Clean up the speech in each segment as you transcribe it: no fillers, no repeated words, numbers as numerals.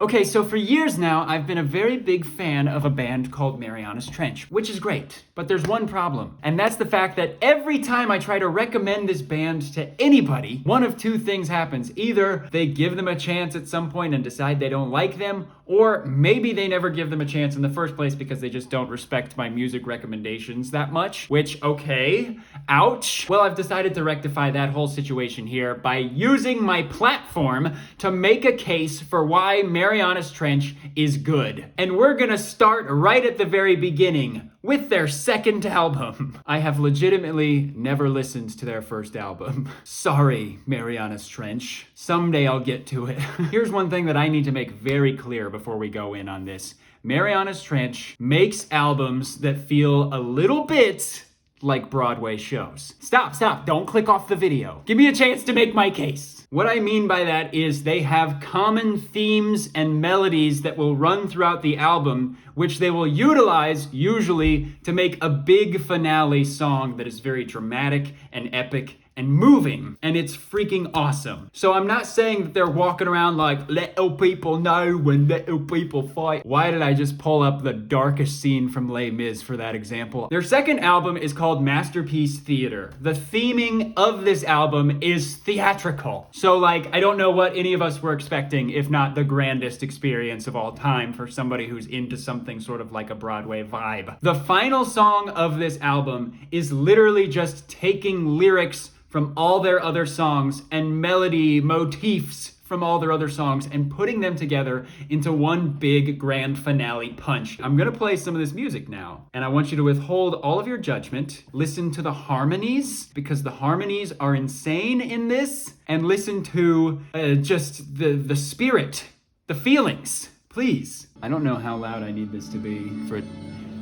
Okay, so for years now, I've been a very big fan of a band called Marianas Trench, which is great. But there's one problem, and that's the fact that every time I try to recommend this band to anybody, one of two things happens. Either they give them a chance at some point and decide they don't like them, or maybe they never give them a chance in the first place because they just don't respect my music recommendations that much, which, okay, ouch. Well, I've decided to rectify that whole situation here by using my platform to make a case for why Marianas Trench is good. And we're gonna start right at the very beginning with their second album. I have legitimately never listened to their first album. Sorry, Marianas Trench. Someday I'll get to it. Here's one thing that I need to make very clear before we go in on this. Marianas Trench makes albums that feel a little bit like Broadway shows. Stop, don't click off the video. Give me a chance to make my case. What I mean by that is they have common themes and melodies that will run throughout the album, which they will utilize usually to make a big finale song that is very dramatic and epic and moving, and it's freaking awesome. So I'm not saying that they're walking around like, little people know when little people fight. Why did I just pull up the darkest scene from Les Mis for that example? Their second album is called Masterpiece Theater. The theming of this album is theatrical. So like, I don't know what any of us were expecting, if not the grandest experience of all time for somebody who's into something sort of like a Broadway vibe. The final song of this album is literally just taking lyrics from all their other songs and melody motifs from all their other songs and putting them together into one big grand finale punch. I'm gonna play some of this music now, and I want you to withhold all of your judgment, listen to the harmonies, because the harmonies are insane in this, and listen to just the spirit, the feelings, please. I don't know how loud I need this to be for it.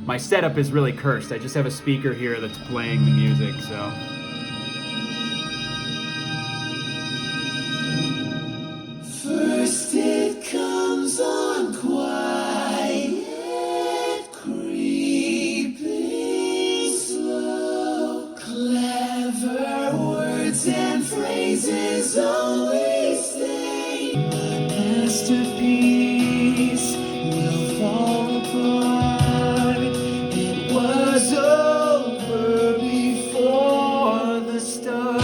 My setup is really cursed. I just have a speaker here that's playing the music, so. First it comes on quiet, creeping slow. Clever words and phrases always stay. Masterpiece will fall apart. It was over before the start.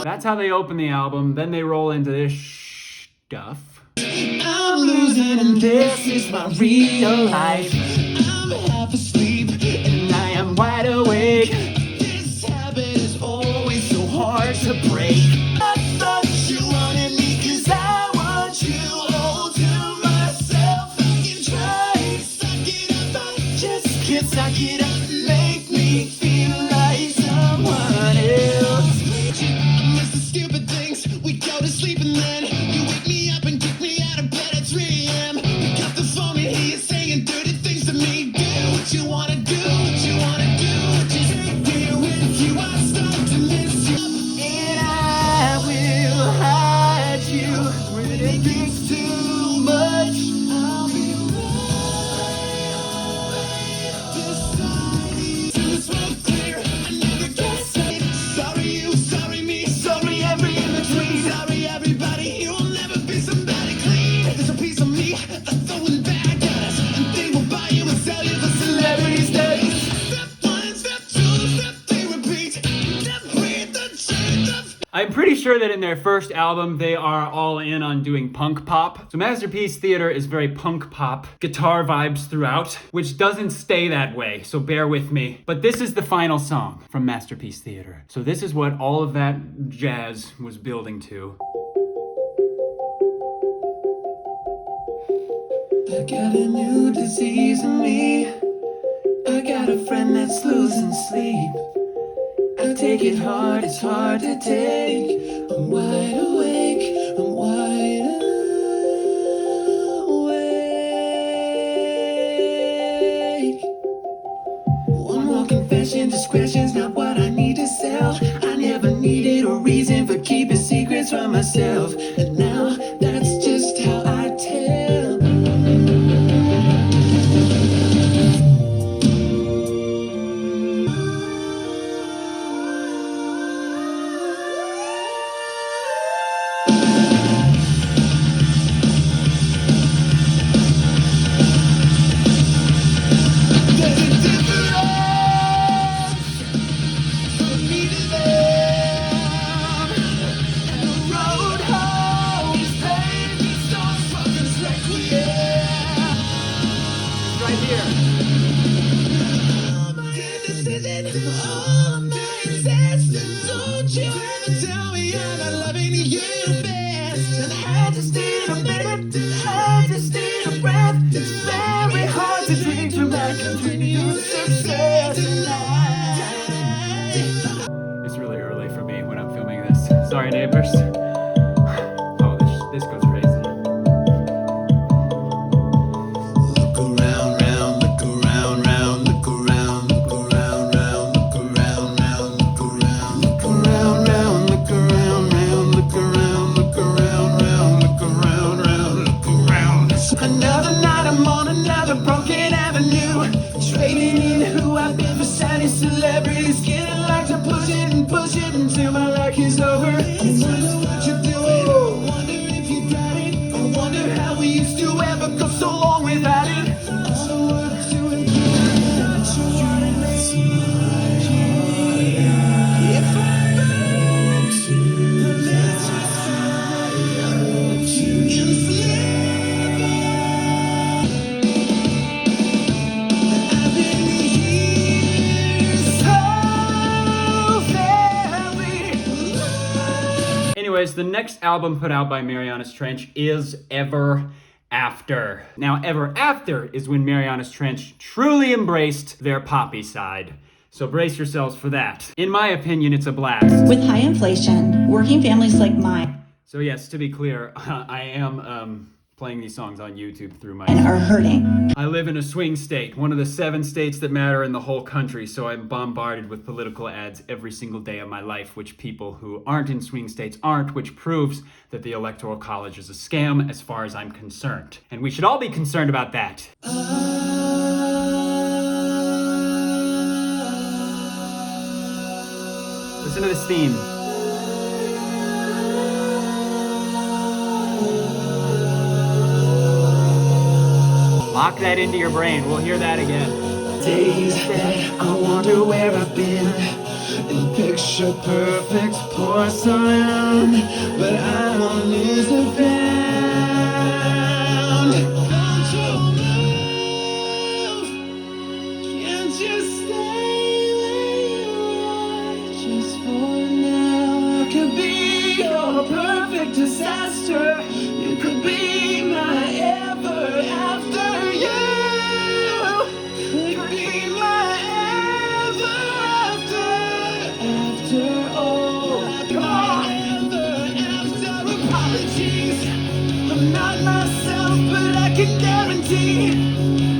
That's how they open the album. Then they roll into this stuff. I'm losing and this is my real life. I'm half asleep and I am wide awake. This habit is always so hard to break. I thought you wanted me 'cause I want you all to myself. I can try, suck it up, I just can't suck it up. Make me feel like someone else. Stupid things, we go to sleep and then you wake me up and kick me out of bed at 3 a.m. Pick up the phone and he is saying dirty things to me. Do what you wanna do, what you wanna do. Just here with you, I start to miss you. And I will hide you when it gets too much. I'll be right this time. To the smoke clear, I never get safe. Sorry you, sorry me, sorry every in between. Sorry everybody, you'll never be somebody clean. There's a piece of me that's throwing bad guys, and they will buy you and sell you the celebrity status. Step one, step two, step three, repeat. Step three, the change of. I'm pretty sure that in their first album, they are all in on doing punk pop. So Masterpiece Theater is very punk pop, guitar vibes throughout, which doesn't stay that way, so bear with me. But this is the final song from Masterpiece Theater. So this is what all of that jazz was building to. I got a new disease in me. I got a friend that's losing sleep. I take it hard, it's hard to take. I'm wide awake, I'm wide awake. One more confession, discretion's not what I need to sell. I never needed a reason for keeping secrets from myself. And now that's just how I tell. sorry, neighbors. Oh, this goes crazy. Look around, round, look around, round, look around, look around, round, look around, round, look around, look around, round, look around, round, look around, look around, round, look around, round, look around. Another night I'm on another broken avenue, trading in who I've been for shiny celebrities, getting like to push it until my luck is over. I wonder what you're doing, I wonder if you got it, I wonder how we used to ever go so long without it. All the work to improve, not sure what it makes me. If I go to, let's just fly to inflate. I've been here so very long. Anyways, the next album put out by Marianas Trench is Ever After. Now, Ever After is when Marianas Trench truly embraced their poppy side. So brace yourselves for that. In my opinion, it's a blast. With high inflation, working families like mine So yes, to be clear, I am playing these songs on YouTube through my... are hurting. I live in a swing state, one of the 7 states that matter in the whole country, so I'm bombarded with political ads every single day of my life, which people who aren't in swing states aren't, which proves that the Electoral College is a scam as far as I'm concerned. And we should all be concerned about that. Listen to this theme. Lock that into your brain. We'll hear that again. Days that I wonder where I've been, in picture perfect porcelain, but I don't lose the found. Don't you move? Can't you stay where you are just for now? I could be your perfect disaster. You could be my ever after. I'm not myself, but I can guarantee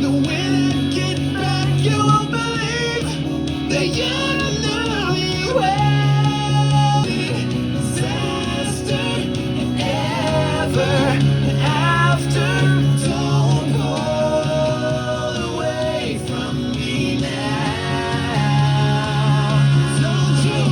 that when I get back, you won't believe that you know you will. Disaster ever after. Don't pull away from me now. Don't you?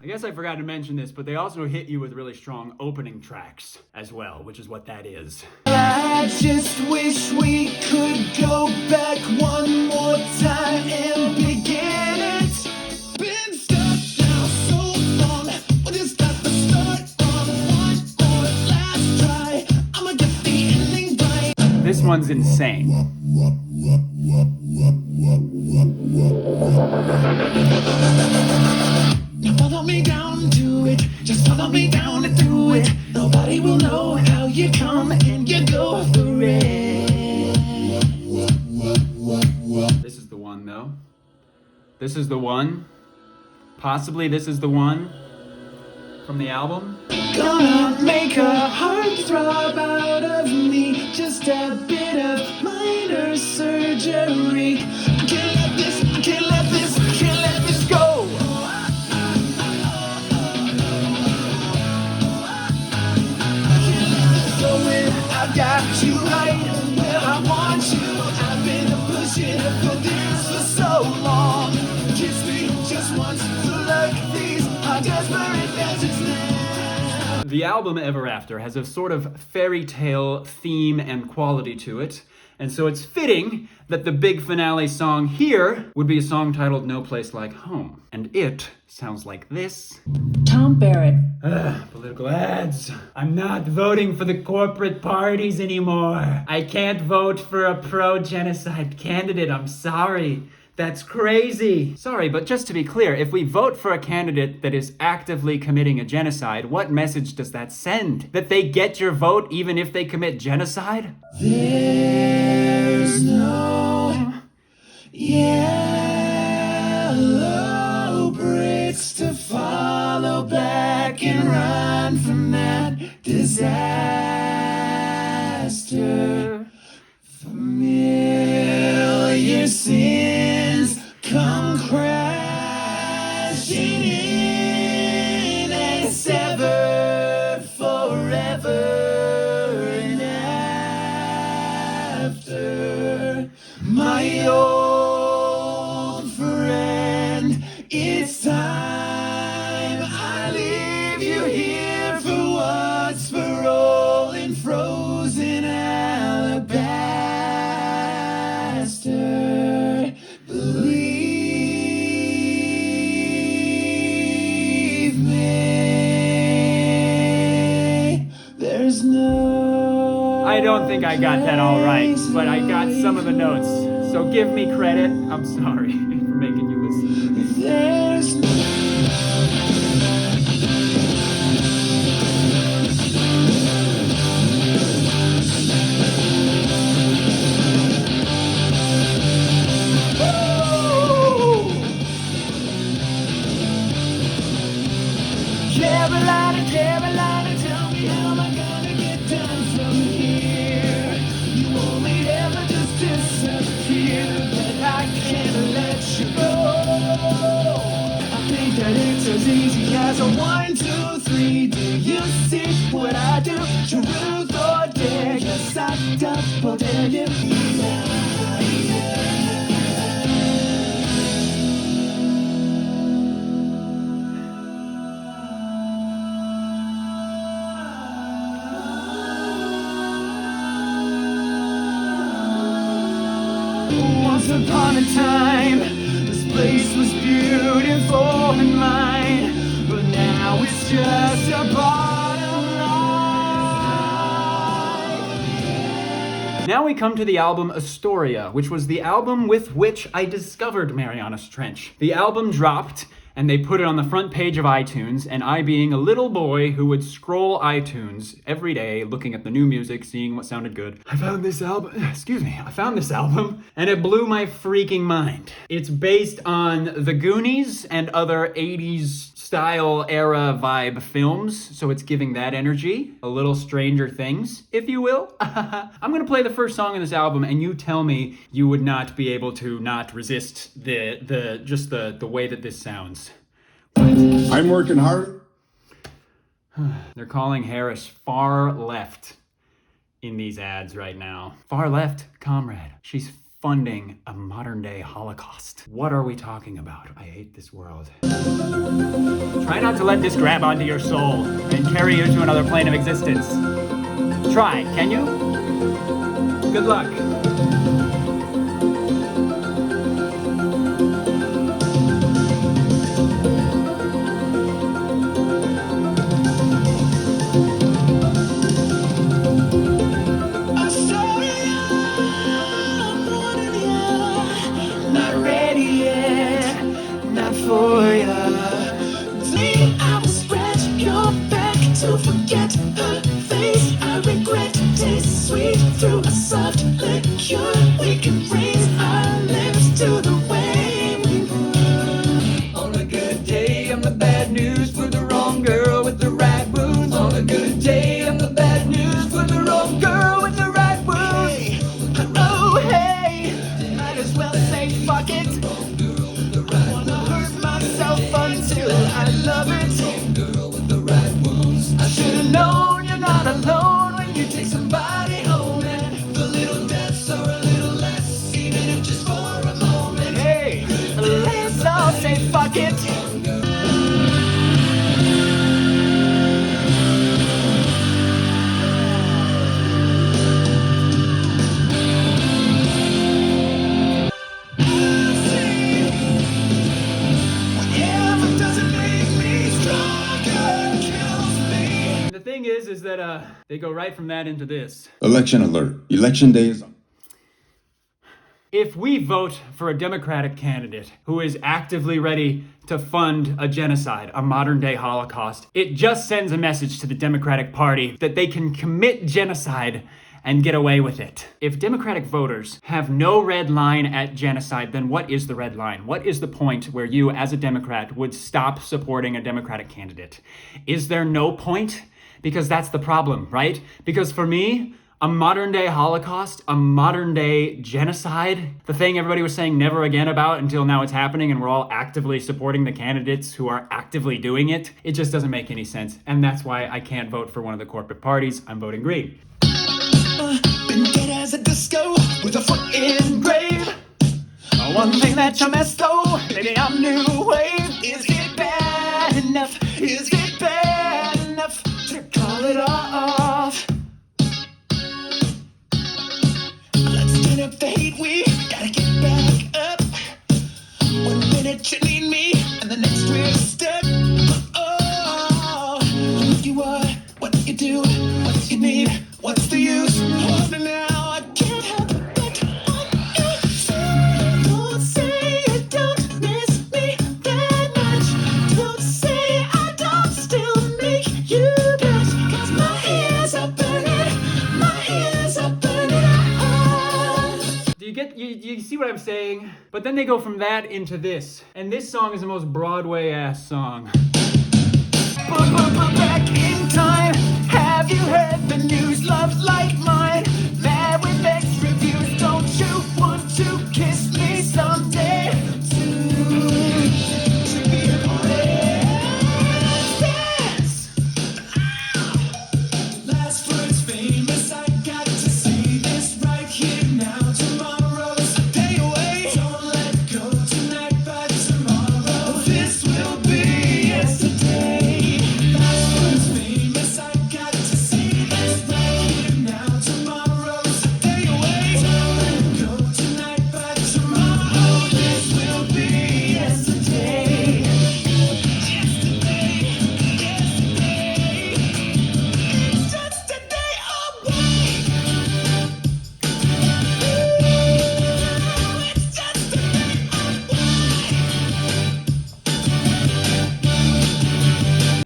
I guess I forgot to mention this, but they also hit you with really strong opening tracks as well, which is what that is. I just wish we could go back one more time and begin it. Been stuck now so long, we just got to start on one more last try. I'ma get the ending right. This one's insane. Now follow me down to it, just follow me down and do it. Nobody will know how you come and you go for it. This is the one, though. This is the one. Possibly this is the one from the album. Gonna make a heartthrob out of me, just a bit of minor surgery. I can't let this, I can't let this, I can't let this go. I've got you right where I want you. I've been pushing for this for so long. Kiss me just once, look, these are desperate messages now. The album Ever After has a sort of fairy tale theme and quality to it, and so it's fitting that the big finale song here would be a song titled No Place Like Home. And it sounds like this. Tom Barrett. Political ads. I'm not voting for the corporate parties anymore. I can't vote for a pro-genocide candidate. I'm sorry. That's crazy. Sorry, but just to be clear, if we vote for a candidate that is actively committing a genocide, what message does that send? That they get your vote even if they commit genocide? There's no yellow bricks to follow black disaster. Familiar sins come crashing in and sever forever and after. My old friend, it's time I leave you here for once for all in frozen alabaster. Believe me, there's no. I don't think I got that all right, but I got some of the notes. So give me credit. I'm sorry for making you listen. There's no. Carolina, Carolina, tell me how am I gonna get down from here? You only ever just disappear, but I can't let you go. I think that it's as easy as a 1, 2, 3. Do you see what I do? Truth or dare? Yes, I double dare you. Once upon a time, this place was beautiful and mine, but now it's just a bottom line. Now we come to the album Astoria, which was the album with which I discovered Marianas Trench. The album dropped, and they put it on the front page of iTunes, and I, being a little boy who would scroll iTunes every day looking at the new music, seeing what sounded good, I found this album, and it blew my freaking mind. It's based on The Goonies and other 80s style era vibe films, so it's giving that energy, a little Stranger Things, if you will. I'm gonna play the first song in this album, and you tell me you would not be able to not resist the way that this sounds. I'm working hard. They're calling Harris far left in these ads right now. Far left, comrade. She's funding a modern day Holocaust. What are we talking about? I hate this world. Try not to let this grab onto your soul and carry you to another plane of existence. Try, can you? Good luck. To forget her face, I regret. Tastes sweet through a soft liqueur. We can raise our lips to the way we were. On a good day, I'm the bad news for the wrong girl with the right wounds. On a good day, I'm the bad news for the wrong girl with the right wounds. Oh hey, might as well say fuck it. I wanna hurt myself until I love it. I should've known you're not alone when you take somebody home, and the little deaths are a little less, even if just for a moment. Hey, let's all say fuck it. Whatever doesn't make me stronger kills me. The thing is that they go right from that into this. Election alert. Election day is on. If we vote for a Democratic candidate who is actively ready to fund a genocide, a modern day Holocaust, it just sends a message to the Democratic Party that they can commit genocide and get away with it. If Democratic voters have no red line at genocide, then what is the red line? What is the point where you, as a Democrat, would stop supporting a Democratic candidate? Is there no point? because that's the problem, right? Because for me, a modern day Holocaust, a modern day genocide, the thing everybody was saying never again about until now it's happening and we're all actively supporting the candidates who are actively doing it, it just doesn't make any sense. And that's why I can't vote for one of the corporate parties. I'm voting green. Been dead as a disco with a foot in grave. One thing that you missed though, maybe I'm new wave. Is it bad enough? Is it bad enough to call it off? Let's turn up the heat, we gotta get back up. 1 minute you need me, and the next we're stuck. Oh, who you are, what you do, what you need, what's the use? Hold me now, I can't help but want you. Don't say you don't miss me that much. Don't say I don't still make you blush. 'Cause my ears are burning, my ears are burning out. Do you see what I'm saying? But then they go from that into this. And this song is the most Broadway ass song. Back in time, have you heard the news? Love like mine, mad with mixed reviews. Don't you want to kiss me someday? To be a dance. Last words famous. I got to see this right here now. Tomorrow's a day away. Don't let go tonight, but tomorrow this will be yesterday.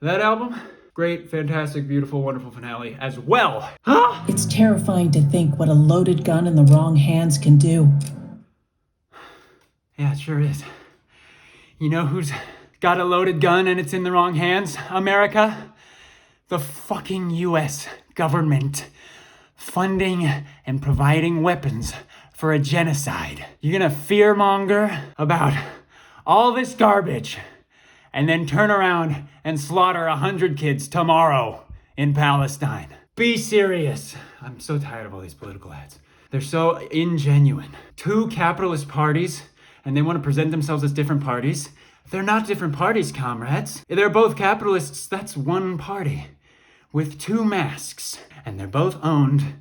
That album, great, fantastic, beautiful, wonderful finale as well. It's terrifying to think what a loaded gun in the wrong hands can do. Yeah, it sure is. You know who's got a loaded gun and it's in the wrong hands? America? The fucking US government funding and providing weapons for a genocide. You're gonna fearmonger about all this garbage and then turn around and slaughter 100 kids tomorrow in Palestine. Be serious. I'm so tired of all these political ads. They're so ingenuine. Two capitalist parties, and they want to present themselves as different parties. They're not different parties, comrades. They're both capitalists. That's one party with two masks, and they're both owned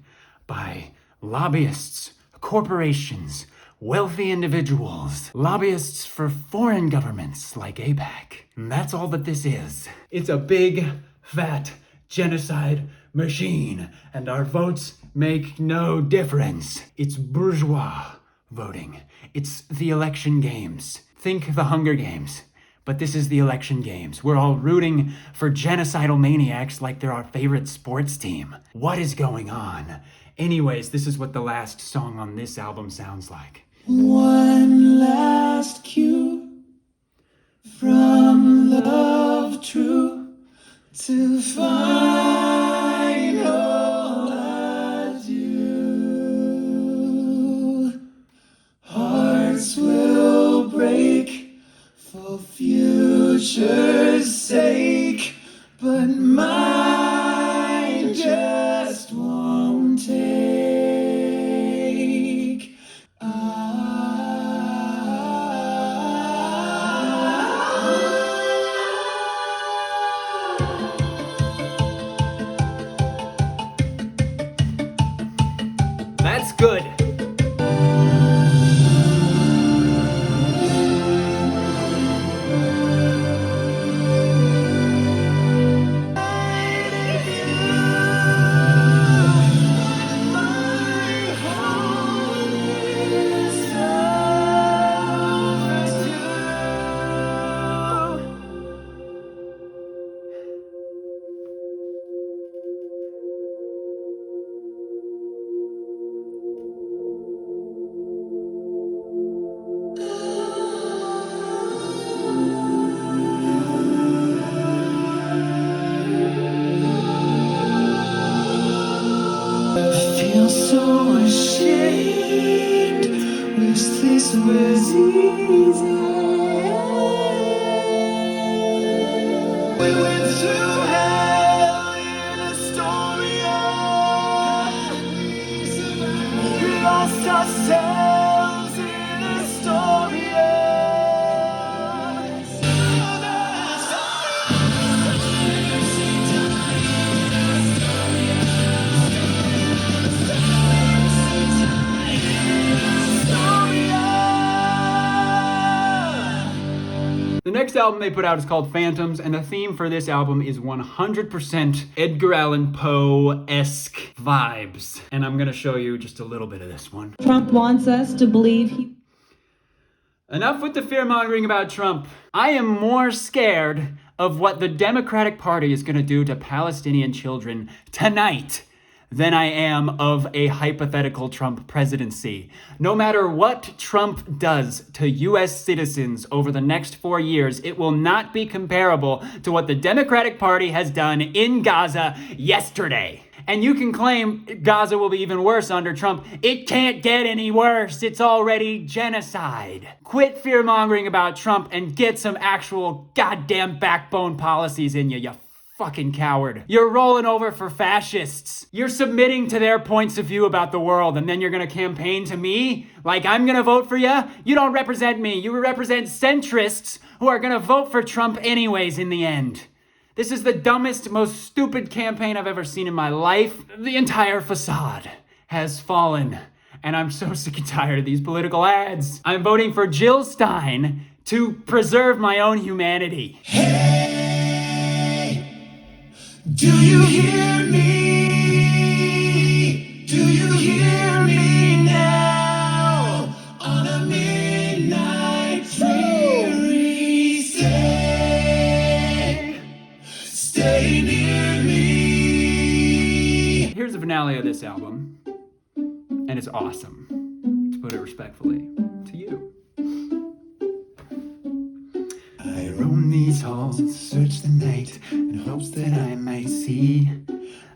by lobbyists, corporations, wealthy individuals, lobbyists for foreign governments like AIPAC. And that's all that this is. It's a big, fat genocide machine, and our votes make no difference. It's bourgeois voting. It's the election games. Think the Hunger Games. But this is the election games. We're all rooting for genocidal maniacs like they're our favorite sports team. What is going on? Anyways, this is what the last song on this album sounds like. One last cue from love true to final adieu. Hearts will break for future's sake, but mine just won't take. That's good. We went through hell in Astoria. We lost ourselves in Astoria. The next album they put out is called Phantoms, and the theme for this album is 100% Edgar Allan Poe-esque vibes. And I'm gonna show you just a little bit of this one. Trump wants us to believe he... Enough with the fear-mongering about Trump. I am more scared of what the Democratic Party is gonna do to Palestinian children tonight than I am of a hypothetical Trump presidency. No matter what Trump does to US citizens over the next 4 years, it will not be comparable to what the Democratic Party has done in Gaza yesterday. And you can claim Gaza will be even worse under Trump. It can't get any worse. It's already genocide. Quit fear-mongering about Trump and get some actual goddamn backbone policies in you fucking coward. You're rolling over for fascists. You're submitting to their points of view about the world, and then you're gonna campaign to me like I'm gonna vote for you? You don't represent me. You represent centrists who are gonna vote for Trump anyways in the end. This is the dumbest, most stupid campaign I've ever seen in my life. The entire facade has fallen, and I'm so sick and tired of these political ads. I'm voting for Jill Stein to preserve my own humanity. Do you hear me? Do you hear me now? On a midnight fury, stay near me. Here's the finale of this album, and it's awesome, to put it respectfully to you. I roam these halls, search the night, in hopes that I might see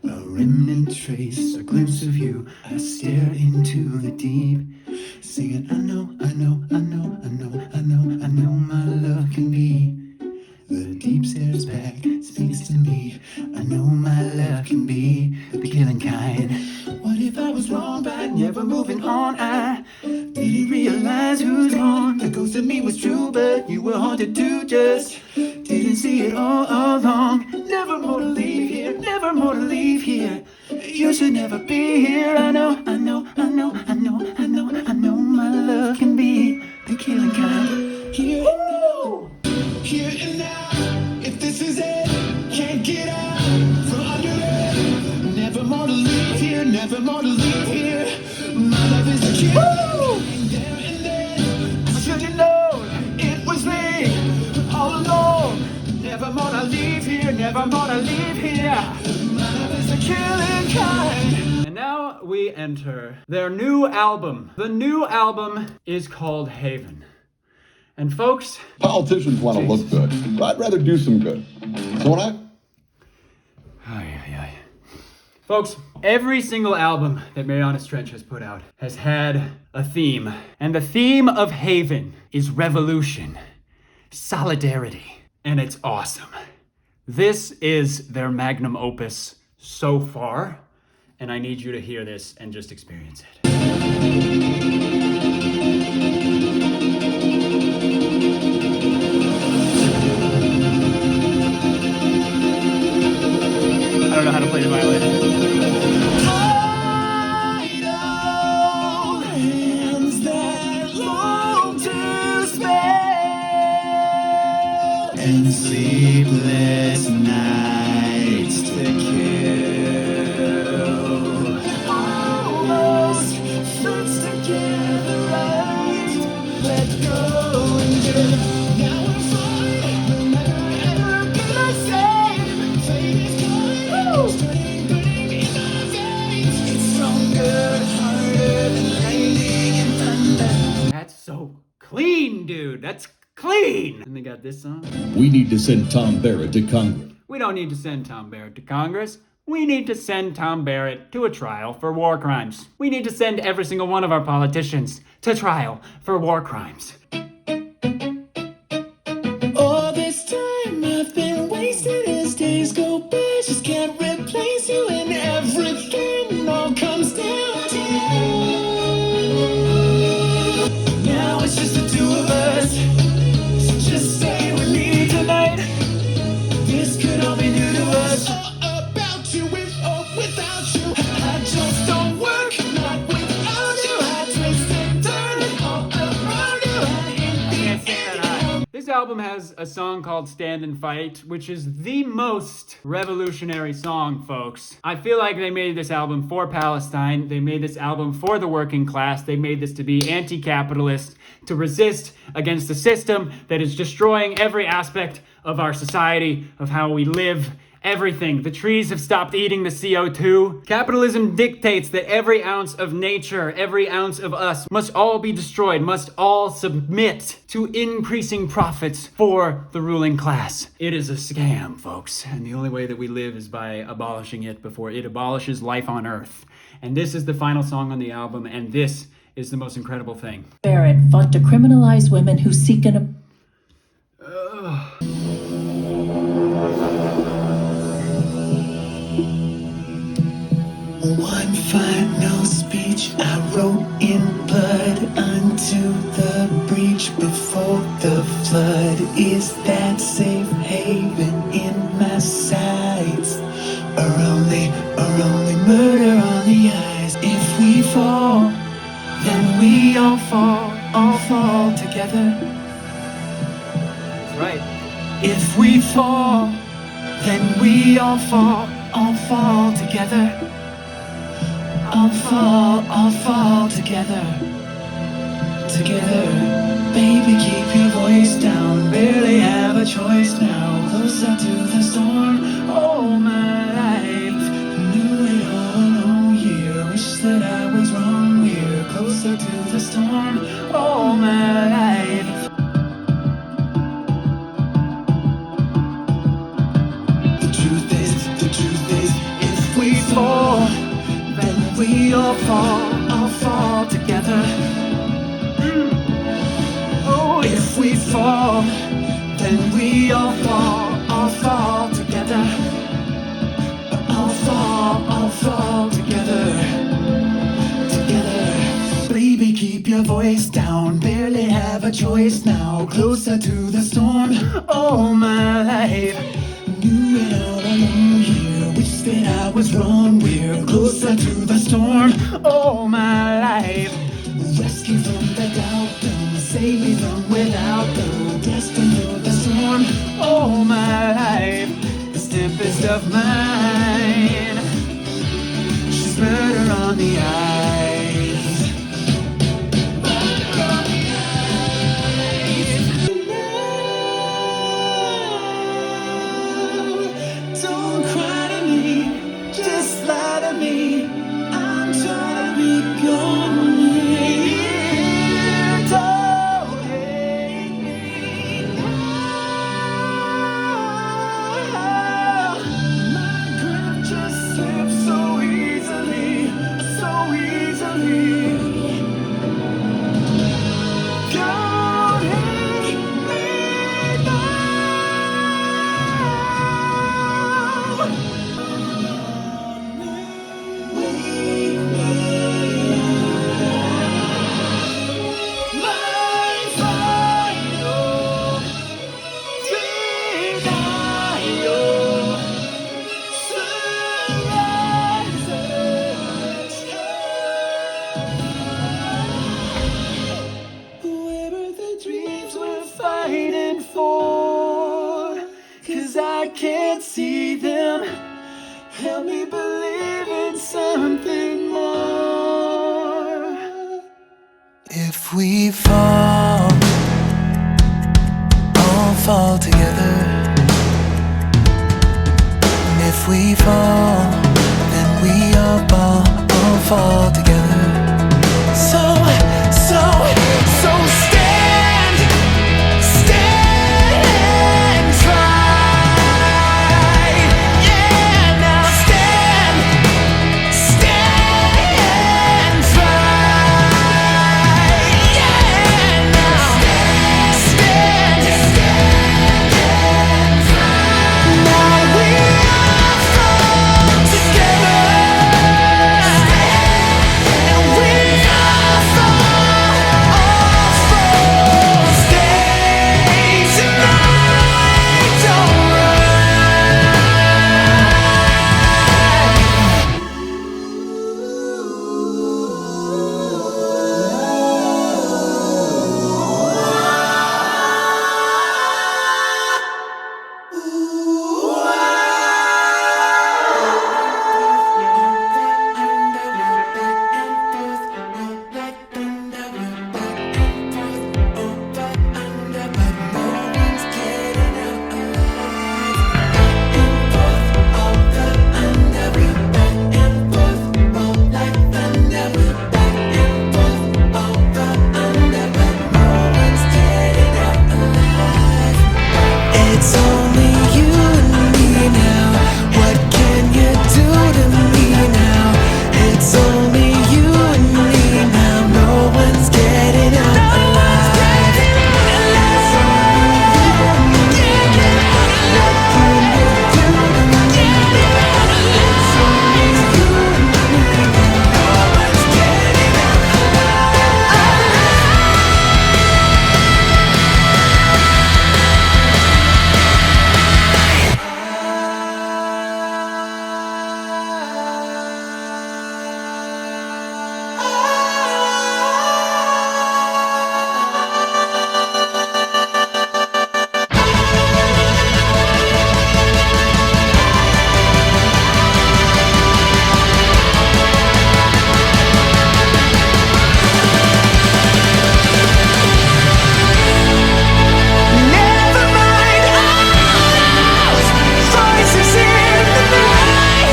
a remnant trace, a glimpse of you. I stare into the deep, singing, I know, I know, I know, I know, I know, I know my love can be. The deep stares back, speaks to me. I know my love can be the killing kind. What if I was wrong by never moving on? I didn't realize who's wrong. The ghost of me was true, but you were haunted too. Just didn't see it all along. Never more to leave here, never more to leave here. You should never be here. I know, I know, I know, I know, I know, I know my love can be the killing kind. Here and now, here and now. If this is it, can't get out from under it. Never more to leave here, never more to leave here. My love is the key. And there and then, I should have known it was me all along. Never more to leave here, never more to leave here. My love is the killing kind. And now we enter their new album. The new album is called Haven. And folks, Politicians want to look good, but I'd rather do some good. So when I... Folks, every single album that Marianas Trench has put out has had a theme. And the theme of Haven is revolution, solidarity, and it's awesome. This is their magnum opus so far, and I need you to hear this and just experience it. I don't know how to play the violin. Idle hands that long to spare, and sleepless nights to kill. Almost fits together right. Let go and give. Now I'm fine. Will never ever be the same. Fate is kind. Turning burning in my veins. It's stronger, harder than lightning and thunder. That's so clean, dude. That's clean. And they got this song. We need to send Tom Barrett to Congress. We don't need to send Tom Barrett to Congress. We need to send Tom Barrett to a trial for war crimes. We need to send every single one of our politicians to trial for war crimes. All this time I've been wasting album has a song called Stand and Fight, which is the most revolutionary song, folks. I feel like they made this album for Palestine. They made this album for the working class. They made this to be anti-capitalist, to resist against the system that is destroying every aspect of our society, of how we live. Everything. The trees have stopped eating the CO2. Capitalism dictates that every ounce of nature, every ounce of us must all be destroyed, must all submit to increasing profits for the ruling class. It is a scam, folks. And the only way that we live is by abolishing it before it abolishes life on Earth. And this is the final song on the album, and this is the most incredible thing. Barrett fought to criminalize women who seek an... One final speech I wrote in blood unto the breach before the flood. Is that safe haven in my sights? Or only murder on the eyes? If we fall, then we all fall together. That's right. If we fall, then we all fall together. All fall together. Baby, keep your voice down. Barely have a choice now. Closer to the storm, all my life. Knew it all along here. Wish that I was wrong. We're closer to the storm, all my life. The truth is, if we fall, then we all fall together. Oh, if we fall, then we all fall together. All fall together. Baby, keep your voice down. Barely have a choice now. Closer to the storm, all my life. Knew it all along here. Wish that I was wrong. We're closer to the storm, all my life. Rescue from the doubt, them. Save me from without them. Destined for the storm, all my life. This tempest of mine, she's murder on the eyes. Don't cry to me, just lie to me. I'm trying to be gone. Don't hate me now. My grip just slips so easily. Don't hate me now. Whoever the dreams we're fighting for, 'cause I can't see them. Help me believe in something more. If we fall, all fall together. And if we fall, then we all fall together. So stand and try. Yeah, now stand and try. Yeah, now stand and try. Now we all fall together. only you and me now. What can you do to me now? It's only you and me now. No one's getting out alive. It's only you and me now. What can you do to me now? It's only you and me now. No one's getting out Never mind us. Voices in the night.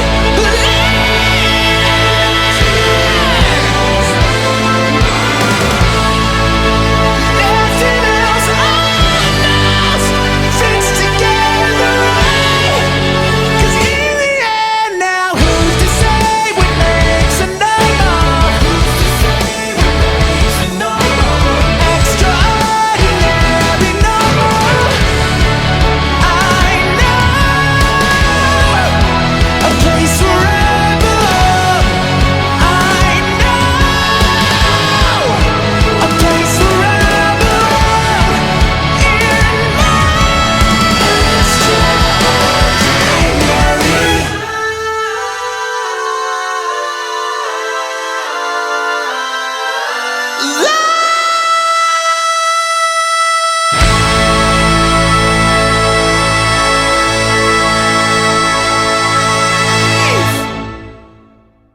Nothing else on us fits together right. 'Cause in the end now, who's to say what makes a number? Who's to say what makes a number? Extraordinary number. I know a place forever. I know a place forever in my extraordinary.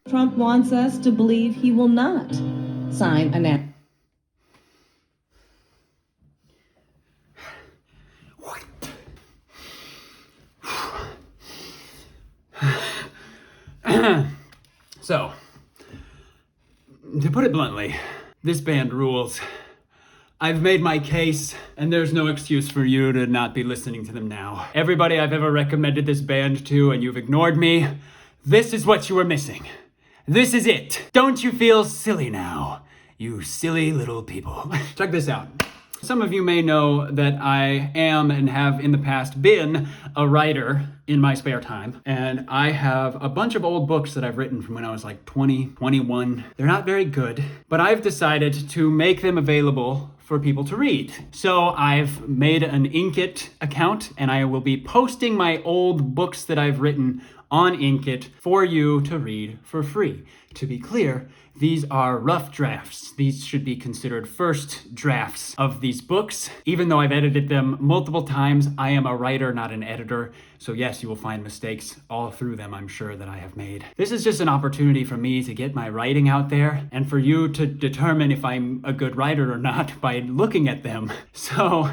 Trump wants us to believe he will not sign an So, to put it bluntly, this band rules. I've made my case, and there's no excuse for you to not be listening to them now. Everybody I've ever recommended this band to, and you've ignored me, this is what you were missing. This is it. Don't you feel silly now, you silly little people? Check this out. Some of you may know that I am and have in the past been a writer in my spare time. And I have a bunch of old books that I've written from when I was like 20, 21. They're not very good, but I've decided to make them available for people to read. So I've made an Inkit account and I will be posting my old books that I've written on Inkit for you to read for free. To be clear, these are rough drafts. These should be considered first drafts of these books. Even though I've edited them multiple times, I am a writer, not an editor. So yes, you will find mistakes all through them, I'm sure, that I have made. This is just an opportunity for me to get my writing out there and for you to determine if I'm a good writer or not by looking at them. So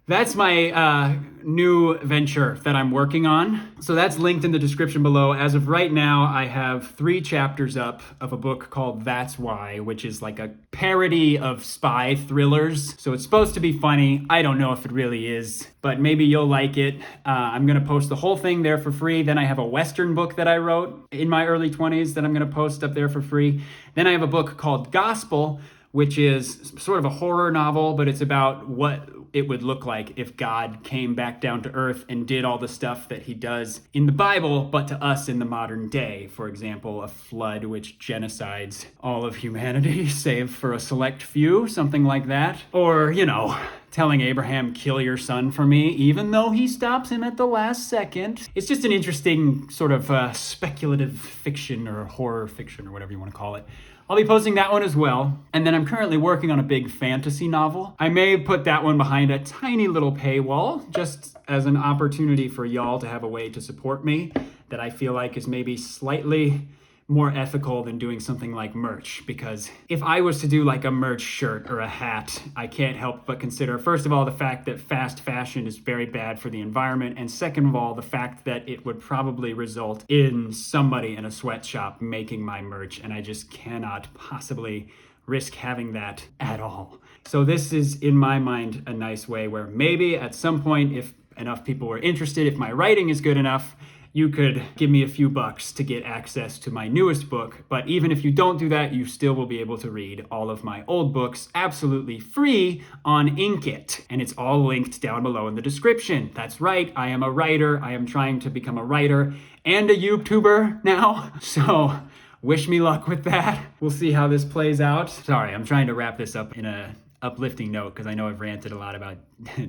that's my new venture that I'm working on. So that's linked in the description below. As of right now, I have 3 chapters up of a book called That's Why, which is like a parody of spy thrillers. So it's supposed to be funny. I don't know if it really is, but maybe you'll like it. I'm gonna post the whole thing there for free. Then I have a Western book that I wrote in my early 20s that I'm gonna post up there for free. Then I have a book called Gospel, which is sort of a horror novel, but it's about what it would look like if God came back down to earth and did all the stuff that he does in the Bible, but to us in the modern day. For example, a flood which genocides all of humanity, save for a select few, something like that. Or, you know, telling Abraham, kill your son for me, even though he stops him at the last second. It's just an interesting sort of speculative fiction or horror fiction or whatever you want to call it. I'll be posting that one as well. And then I'm currently working on a big fantasy novel. I may put that one behind a tiny little paywall, just as an opportunity for y'all to have a way to support me that I feel like is maybe slightly more ethical than doing something like merch. Because if I was to do like a merch shirt or a hat, I can't help but consider, first of all, the fact that fast fashion is very bad for the environment, and second of all, the fact that it would probably result in somebody in a sweatshop making my merch, and I just cannot possibly risk having that at all. So this is, in my mind, a nice way where maybe at some point, if enough people were interested, if my writing is good enough, you could give me a few bucks to get access to my newest book. But even if you don't do that, you still will be able to read all of my old books absolutely free on Inkit. And it's all linked down below in the description. That's right, I am a writer. I am trying to become a writer and a YouTuber now. So wish me luck with that. We'll see how this plays out. Sorry, I'm trying to wrap this up in a uplifting note because I know I've ranted a lot about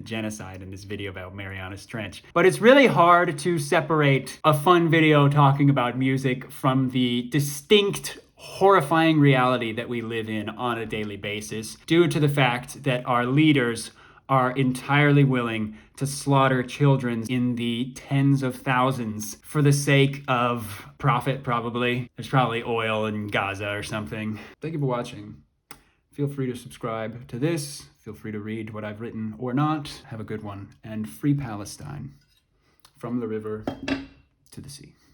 genocide in this video about Marianas Trench. But it's really hard to separate a fun video talking about music from the distinct, horrifying reality that we live in on a daily basis due to the fact that our leaders are entirely willing to slaughter children in the tens of thousands for the sake of profit, probably. There's probably oil in Gaza or something. Thank you for watching. Feel free to subscribe to this. Feel free to read what I've written or not. Have a good one. And free Palestine. From the river to the sea.